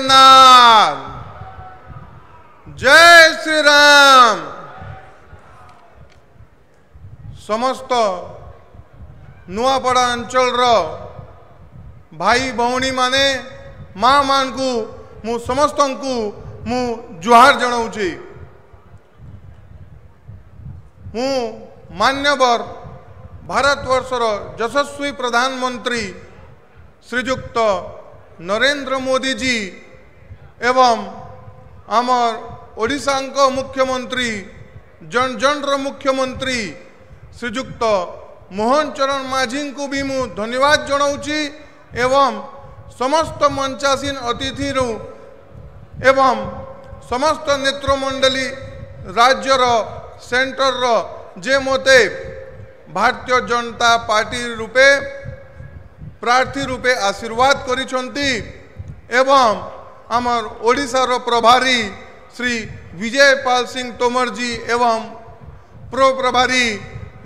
जगन्नाथ जय श्री राम। समस्त नुआपड़ा अंचल भाई भौणी माने माँ मान को मु समस्त को मु जुहार जनाऊँगी। मु मान्यवर भारतवर्षर यशस्वी प्रधानमंत्री श्रीजुक्त नरेंद्र मोदी जी एवं आमर ओडिशा मुख्यमंत्री जन जनर मुख्यमंत्री श्रीजुक्त मोहन चरण माझी को भी मु धन्यवाद जनाऊँगी एवं समस्त मंचासीन अतिथि एवं समस्त नेत्रमंडली राज्यर सेंटर जे मते भारतीय जनता पार्टी रूपे प्रार्थी रूपे आशीर्वाद करिसंती एवं आमर ओडिशार प्रभारी श्री विजय पाल सिंह तोमर जी एवं प्रो प्रभारी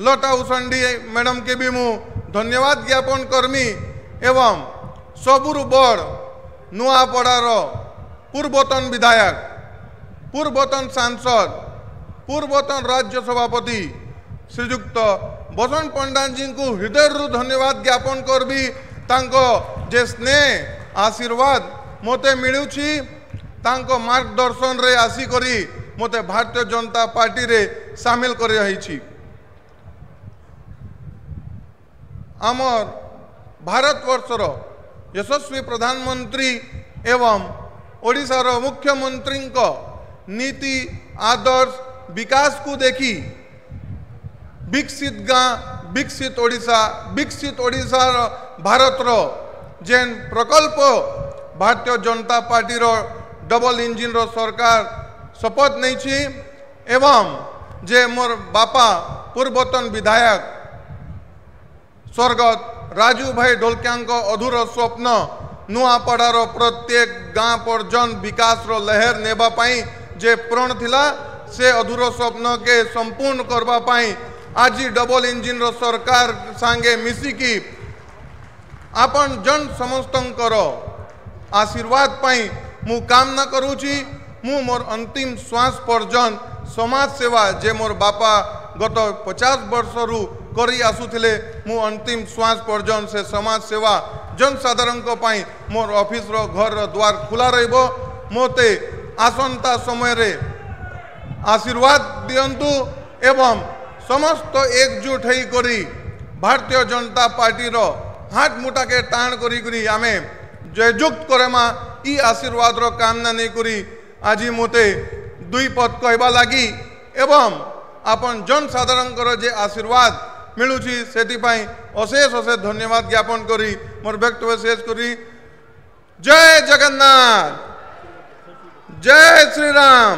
लता उसेंडी मैडम के भी मु धन्यवाद ज्ञापन करमी एवं सबुरु बड़ नुआपड़ार पूर्वतन विधायक पूर्वतन सांसद पूर्वतन राज्य सभापति श्रीजुक्त बसंत पंडा जी को हृदय धन्यवाद ज्ञापन करबी तांको जे स्नेह आशीर्वाद मोते मिलुछि तांको मार्गदर्शन रे आसी करी मोते भारतीय जनता पार्टी रे शामिल कर रही। आमर भारतवर्षर यशस्वी प्रधानमंत्री एवं ओडिशार मुख्यमंत्री नीति आदर्श विकास को देखी विकसित गाँ विकसित ओडिशा विकसित ओडिशा भारत जेन प्रकल्प Bharatiya Janata party double engine सरकार शपथ नहीं एवं जे मोर बापा पूर्वतन विधायक स्वर्गत राजू भाई ढोलकिया अधूर स्वप्न नुआपड़ार प्रत्येक गाँ पर्यटन विकास लहर नेबा पाई जे प्रण थिला से अधूर स्वप्न के संपूर्ण करबा पाई आज डबल इंजिन सरकार सांगे मिसिकी आपन जन समस्तंकर आशीर्वाद पाई मु कामना करूची। मु मोर अंतिम श्वास पर्यंत समाज सेवा जे मोर बापा गत 50 वर्षरु करी आसुथिले मु अंतिम श्वास पर्यंत से समाज सेवा जनसाधारण पाई मोर ऑफिस रो घर रो द्वार खुला रहिबो। मोते आसंता समय रे आशीर्वाद दियंतु एवं समस्त एकजुट होई करी भारतीय जनता पार्टी रो हाथ मुठा के टाण करी आमे जयजुक्त करेमा ई आशीर्वाद रो कामना नहीं करी आज मोते दुई पद कहबा लगी एवं आपन जनसाधारण जे आशीर्वाद मिलुची सेति पाई अशेष अशेष धन्यवाद ज्ञापन करी मोर वक्तव्य शेष करी। जय जगन्नाथ जय श्री राम।